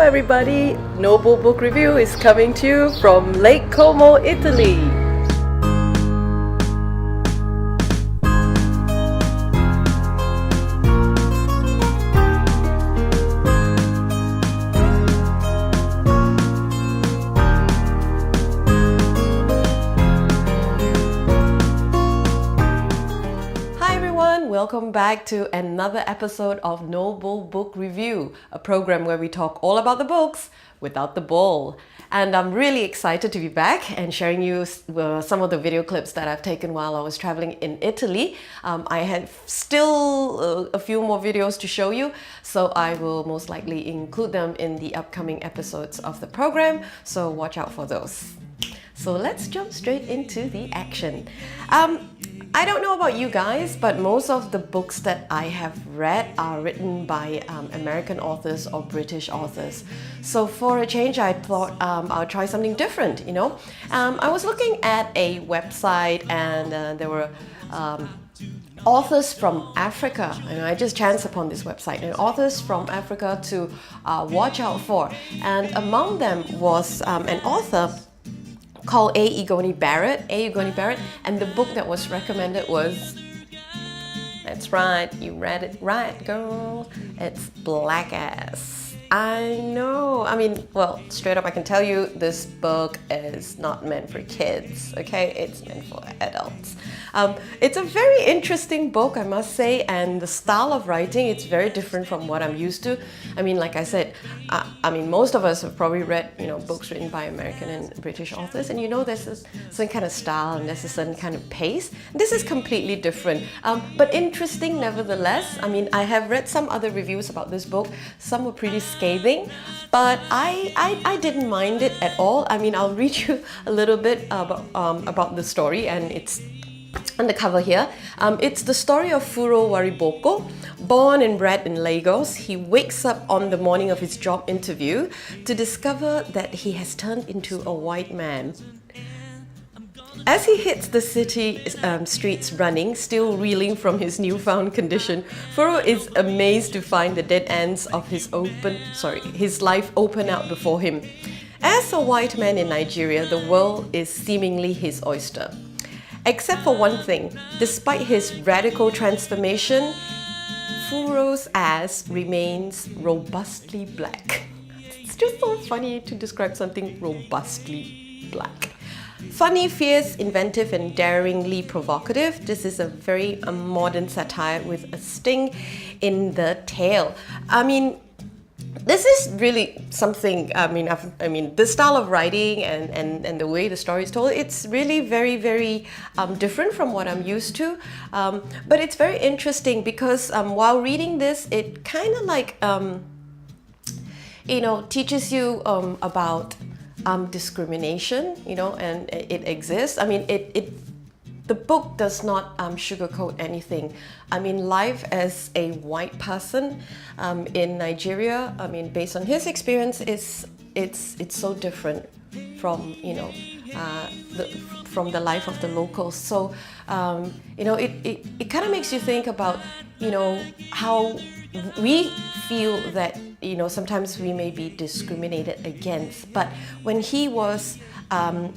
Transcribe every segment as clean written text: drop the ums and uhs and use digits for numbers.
everybody! Noble Book Review is coming to you from Lake Como, Italy. Welcome back to another episode of Noble Book Review, a program where we talk all about the books without the bull. And I'm really excited to be back and sharing you some of the video clips that I've taken while I was traveling in Italy. I have still a few more videos to show you, so I will most likely include them in the upcoming episodes of the program, so watch out for those. So let's jump straight into the action. I don't know about you guys, but most of the books that I have read are written by American authors or British authors. So for a change, I thought I'll try something different, you know. I was looking at a website and there were authors from Africa, and I just chanced upon this website, and authors from Africa to watch out for. And among them was an author called Igoni Barrett, and the book that was recommended was, that's right, you read it right, girl, it's Blackass. I know, I mean, well, straight up I can tell you this book is not meant for kids, okay? It's meant for adults. It's a very interesting book, I must say, and the style of writing, it's very different from what I'm used to. I mean, like I said, I mean, most of us have probably read, you know, books written by American and British authors, and you know there's a certain kind of style and there's a certain kind of pace. This is completely different, but interesting nevertheless. I mean, I have read some other reviews about this book. Some were pretty scathing, but I didn't mind it at all. I mean, I'll read you a little bit about the story, and it's on the cover here. It's the story of Furo Wariboko. Born and bred in Lagos, he wakes up on the morning of his job interview to discover that he has turned into a white man. As he hits the city streets running, still reeling from his newfound condition, Furo is amazed to find the dead ends of his life open out before him. As a white man in Nigeria, the world is seemingly his oyster. Except for one thing, despite his radical transformation, Furo's ass remains robustly black. It's just so funny to describe something robustly black. Funny, fierce, inventive, and daringly provocative, this is a very modern satire with a sting in the tail. I mean, this is really something, I mean, the style of writing and the way the story is told, it's really very, very different from what I'm used to. But it's very interesting because while reading this, it kind of like, you know, teaches you about discrimination, you know, and it exists. I mean, the book does not sugarcoat anything. I mean, life as a white person in Nigeria, I mean, based on his experience, it's so different from, you know, from the life of the locals. So, you know, it kind of makes you think about, you know, how we feel that, you know, sometimes we may be discriminated against. But when he was,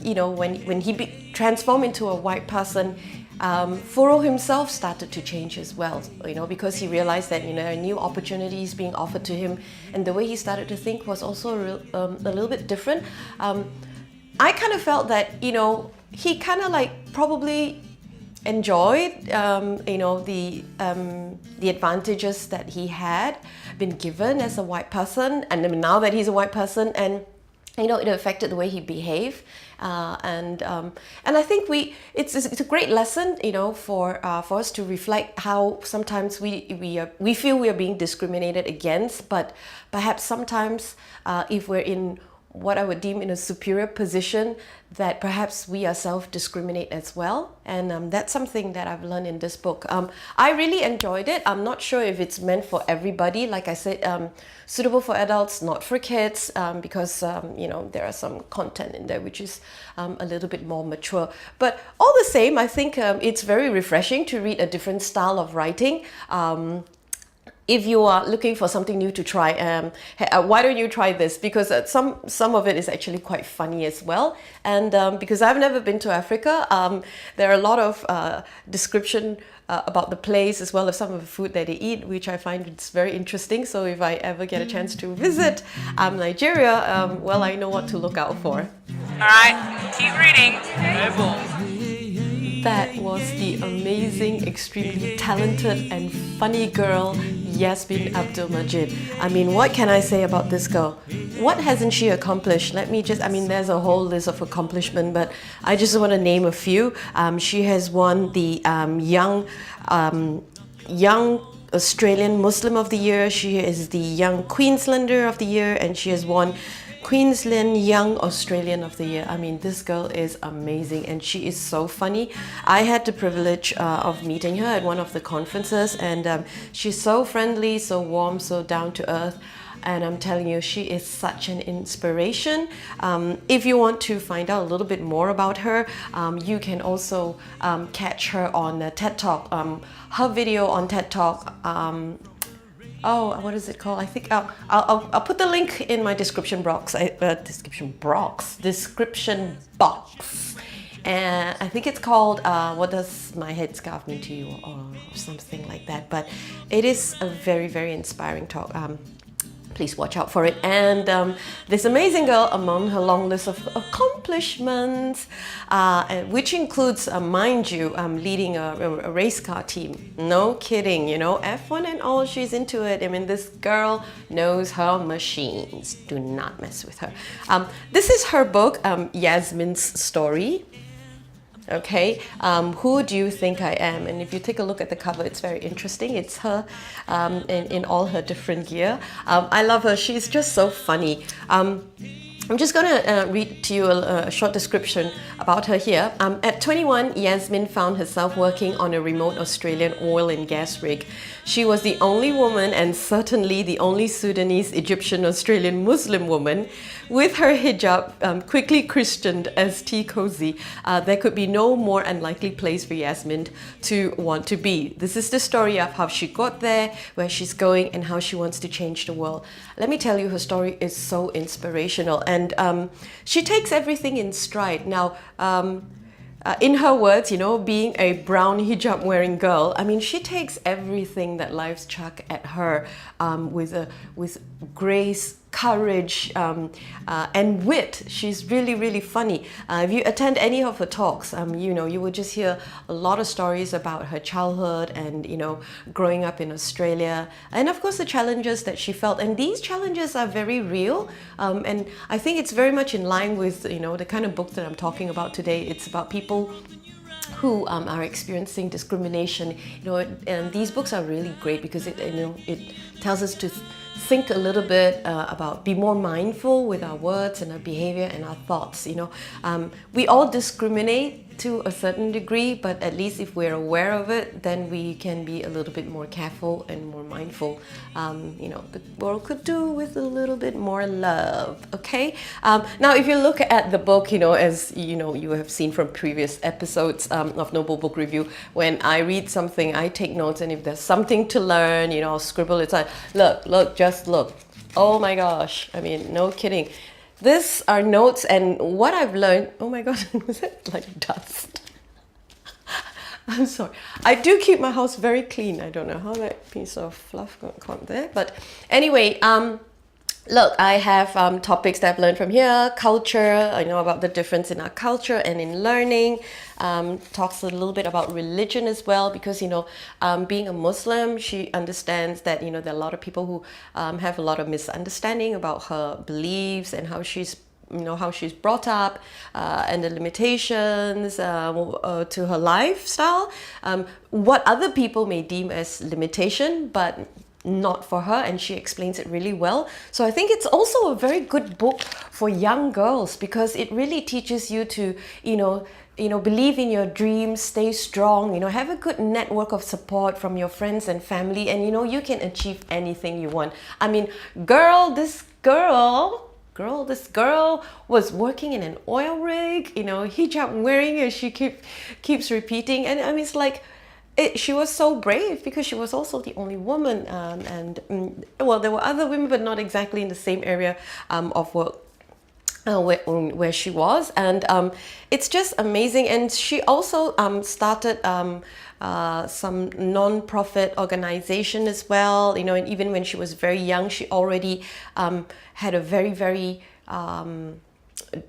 you know, when he transformed into a white person, Furo himself started to change as well, you know, because he realized that, you know, new opportunities being offered to him, and the way he started to think was also a little bit different. I kind of felt that, you know, he kind of like probably enjoyed, you know, the advantages that he had been given as a white person, and now that he's a white person, and you know, it affected the way he behaved, and I think it's a great lesson, you know, for us to reflect how sometimes we feel we are being discriminated against, but perhaps sometimes if we're in what I would deem in a superior position, that perhaps we ourselves discriminate as well. And that's something that I've learned in this book. I really enjoyed it. I'm not sure if it's meant for everybody. Like I said, suitable for adults, not for kids, because you know, there are some content in there which is a little bit more mature. But all the same, I think it's very refreshing to read a different style of writing. if you are looking for something new to try, why don't you try this? Because some of it is actually quite funny as well. And because I've never been to Africa, there are a lot of description about the place as well as some of the food that they eat, which I find it's very interesting. So if I ever get a chance to visit Nigeria, well, I know what to look out for. All right, keep reading. That was the amazing, extremely talented and funny girl, Yassmin Abdel-Magied. I mean, what can I say about this girl? What hasn't she accomplished? Let me just, I mean, there's a whole list of accomplishments, but I just want to name a few. She has won the Young Australian Muslim of the Year. She is the Young Queenslander of the Year, and she has won Queensland Young Australian of the Year. I mean, this girl is amazing and she is so funny. I had the privilege of meeting her at one of the conferences, and she's so friendly, so warm, so down to earth. And I'm telling you, she is such an inspiration. If you want to find out a little bit more about her, you can also catch her on TED Talk. Her video on TED Talk, oh, what is it called? I think I'll put the link in my description box. Description box. And I think it's called "What Does My Headscarf Mean to You?" or something like that. But it is a very, very inspiring talk. Please watch out for it. And this amazing girl, among her long list of accomplishments, which includes, mind you, leading a race car team. No kidding, you know, F1 and all, she's into it. I mean, this girl knows her machines. Do not mess with her. This is her book, Yassmin's Story. Okay, who do you think I am? And if you take a look at the cover, it's very interesting. It's her in all her different gear. I love her. She's just so funny. I'm just going to read to you a short description about her here. At 21, Yassmin found herself working on a remote Australian oil and gas rig. She was the only woman, and certainly the only Sudanese, Egyptian, Australian Muslim woman, with her hijab quickly christened as tea cozy. There could be no more unlikely place for Yassmin to want to be. This is the story of how she got there, where she's going, and how she wants to change the world. Let me tell you, her story is so inspirational, and she takes everything in stride. Now, in her words, you know, being a brown hijab wearing girl, I mean, she takes everything that life's chucked at her with grace, courage, and wit. She's really, really funny. If you attend any of her talks, you know, you will just hear a lot of stories about her childhood and, you know, growing up in Australia, and of course the challenges that she felt. And these challenges are very real, and I think it's very much in line with, you know, the kind of book that I'm talking about today. It's about people who are experiencing discrimination, you know, and these books are really great because it, you know, it tells us to think a little bit about, be more mindful with our words and our behavior and our thoughts. You know, we all discriminate to a certain degree, but at least if we're aware of it, then we can be a little bit more careful and more mindful. You know, the world could do with a little bit more love. Okay. Now, if you look at the book, you know, as you know, you have seen from previous episodes of Noble Book Review, when I read something, I take notes, and if there's something to learn, you know, I'll scribble it. Look, just look. Oh my gosh! I mean, no kidding. These are notes, and what I've learned. Oh my god, was it like dust? I'm sorry. I do keep my house very clean. I don't know how that piece of fluff got there, but anyway, look, I have topics that I've learned from here. Culture, I know about the difference in our culture and in learning. Talks a little bit about religion as well, because, you know, being a Muslim, she understands that, you know, there are a lot of people who have a lot of misunderstanding about her beliefs and how she's, you know, how she's brought up, and the limitations to her lifestyle, what other people may deem as limitation, but not for her, and she explains it really well. So I think it's also a very good book for young girls, because it really teaches you to, you know, believe in your dreams, stay strong, you know, have a good network of support from your friends and family, and, you know, you can achieve anything you want. I mean, this girl was working in an oil rig, you know, hijab wearing, as she keeps repeating. And I mean, it's like, she was so brave because she was also the only woman, well, there were other women, but not exactly in the same area of work where she was, and it's just amazing. And she also started some non-profit organization as well, you know, and even when she was very young, she already had a very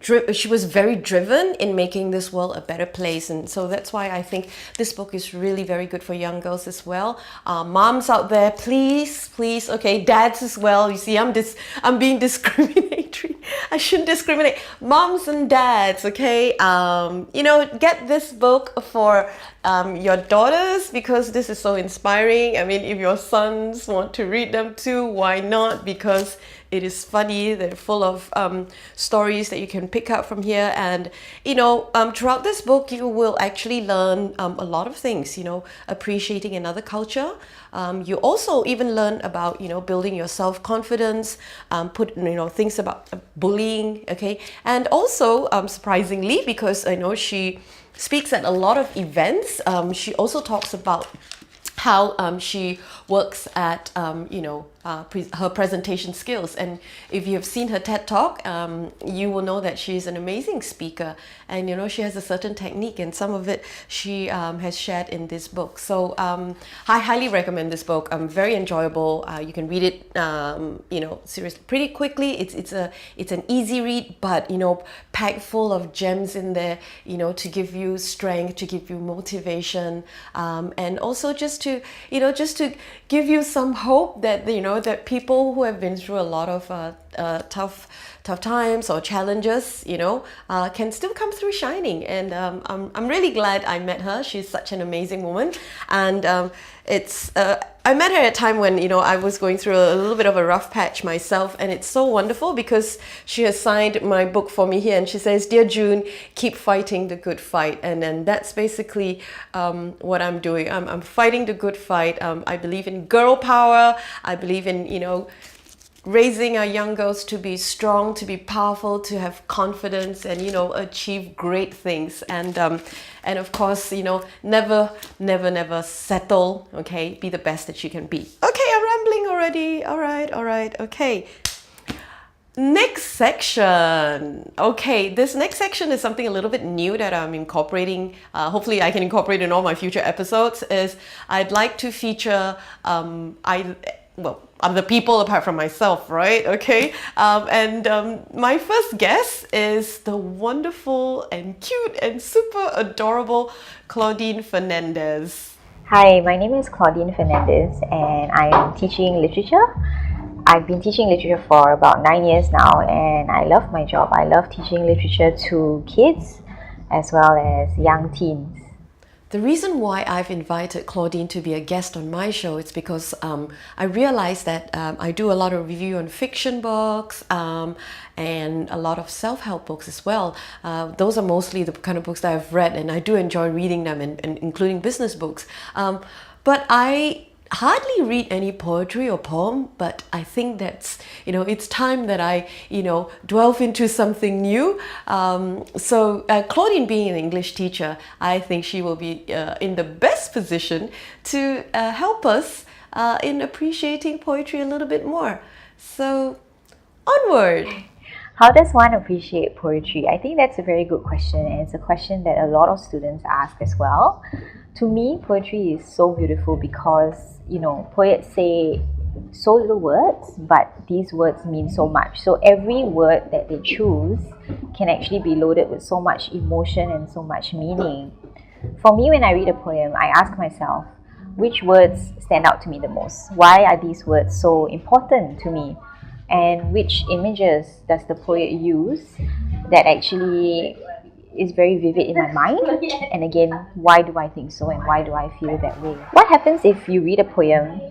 she was very driven in making this world a better place. And so that's why I think this book is really very good for young girls as well. Moms out there, please, okay, dads as well. You see, I'm being discriminatory. I shouldn't discriminate. Moms and dads, okay, you know, get this book for your daughters, because this is so inspiring. I mean, if your sons want to read them too, why not? Because it is funny. They're full of stories that you can pick up from here. And, you know, throughout this book, you will actually learn a lot of things, you know, appreciating another culture. You also even learn about, you know, building your self-confidence, things about bullying, okay? And also, surprisingly, because I know she speaks at a lot of events, she also talks about how she works at, her presentation skills. And if you have seen her TED Talk, you will know that she's an amazing speaker. And, you know, she has a certain technique, and some of it she has shared in this book. So I highly recommend this book. Very enjoyable. You can read it, seriously, pretty quickly. It's an easy read, but, you know, packed full of gems in there, you know, to give you strength, to give you motivation, and also just to give you some hope that, you know, that people who have been through a lot of tough times or challenges, you know, can still come through shining. And I'm really glad I met her. She's such an amazing woman. And I met her at a time when, you know, I was going through a little bit of a rough patch myself, and it's so wonderful because she has signed my book for me here, and she says, "Dear June, keep fighting the good fight." And then that's basically what I'm doing. I'm fighting the good fight. I believe in girl power. I believe in, you know, raising our young girls to be strong, to be powerful, to have confidence, and, you know, achieve great things. And of course, you know, never settle. Okay, be the best that you can be. Okay, I'm rambling already. All right. Okay. Next section. Okay, this next section is something a little bit new that I'm incorporating. Hopefully I can incorporate in all my future episodes. Is I'd like to feature other people apart from myself, right? Okay. My first guest is the wonderful and cute and super adorable Claudine Fernandez. Hi, my name is Claudine Fernandez, and I am teaching literature. I've been teaching literature for about 9 years now, and I love my job. I love teaching literature to kids as well as young teens. The reason why I've invited Claudine to be a guest on my show is because I realized that I do a lot of review on fiction books and a lot of self-help books as well. Those are mostly the kind of books that I've read, and I do enjoy reading them, and including business books. But I hardly read any poetry or poem, but I think that's, you know, it's time that I, you know, delve into something new. So Claudine, being an English teacher, I think she will be in the best position to help us in appreciating poetry a little bit more. So onward. How does one appreciate poetry? I think that's a very good question, and it's a question that a lot of students ask as well. To me, poetry is so beautiful because, you know, poets say so little words, but these words mean so much. So every word that they choose can actually be loaded with so much emotion and so much meaning. For me, when I read a poem, I ask myself, which words stand out to me the most? Why are these words so important to me? And which images does the poet use that actually is very vivid in my mind? And again, why do I think so, and why do I feel that way? What happens if you read a poem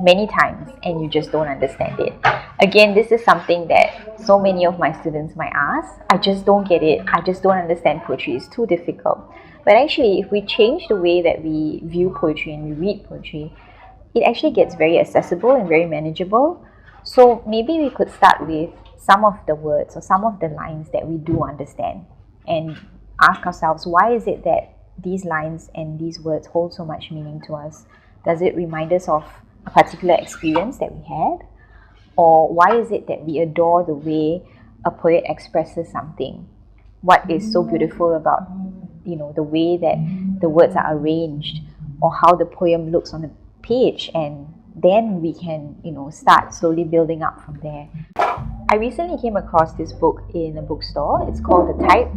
many times and you just don't understand it? Again, this is something that so many of my students might ask. I just don't get it. I just don't understand poetry. It's too difficult. But actually, if we change the way that we view poetry and we read poetry, it actually gets very accessible and very manageable. So maybe we could start with some of the words or some of the lines that we do understand, and ask ourselves, why is it that these lines and these words hold so much meaning to us? Does it remind us of a particular experience that we had? Or why is it that we adore the way a poet expresses something? What is so beautiful about, the way that the words are arranged, or how the poem looks on the page, and then we can, start slowly building up from there. I recently came across this book in a bookstore. It's called The Type,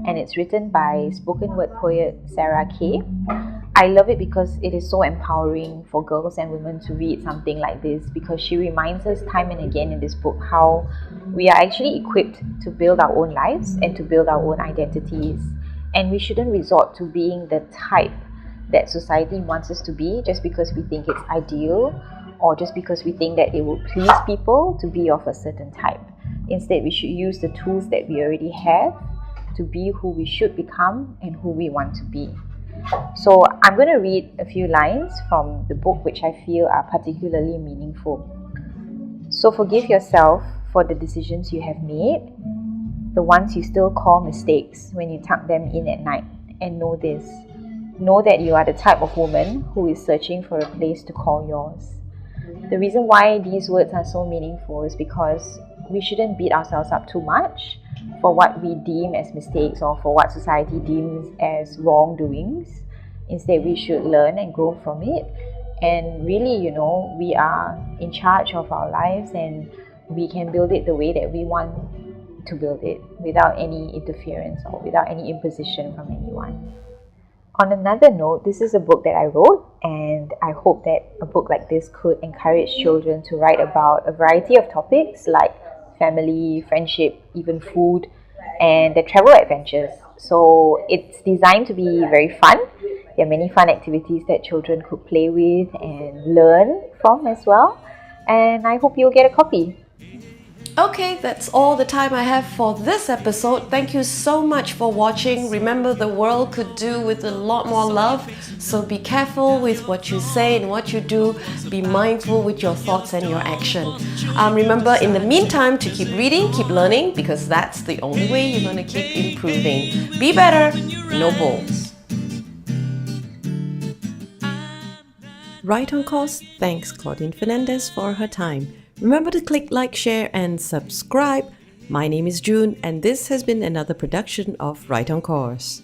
and it's written by spoken word poet Sarah Kay. I love it because it is so empowering for girls and women to read something like this, because she reminds us time and again in this book how we are actually equipped to build our own lives and to build our own identities. And we shouldn't resort to being the type that society wants us to be just because we think it's ideal, or just because we think that it will please people to be of a certain type. Instead, we should use the tools that we already have to be who we should become and who we want to be. So I'm going to read a few lines from the book which I feel are particularly meaningful. So forgive yourself for the decisions you have made, the ones you still call mistakes when you tuck them in at night. And know this: know that you are the type of woman who is searching for a place to call yours. The reason why these words are so meaningful is because we shouldn't beat ourselves up too much for what we deem as mistakes or for what society deems as wrongdoings. Instead, we should learn and grow from it. And really, we are in charge of our lives, and we can build it the way that we want to build it, without any interference or without any imposition from anyone. On another note, this is a book that I wrote, and I hope that a book like this could encourage children to write about a variety of topics like family, friendship, even food, and their travel adventures. So it's designed to be very fun. There are many fun activities that children could play with and learn from as well. And I hope you'll get a copy. Okay, that's all the time I have for this episode. Thank you so much for watching. Remember, the world could do with a lot more love, so be careful with what you say and what you do. Be mindful with your thoughts and your action. Remember, in the meantime, to keep reading, keep learning, because that's the only way you're going to keep improving. Be better, no bulls. Right on course. Thanks Claudine Fernandez for her time. Remember to click like, share and subscribe. My name is June, and this has been another production of Right on Course.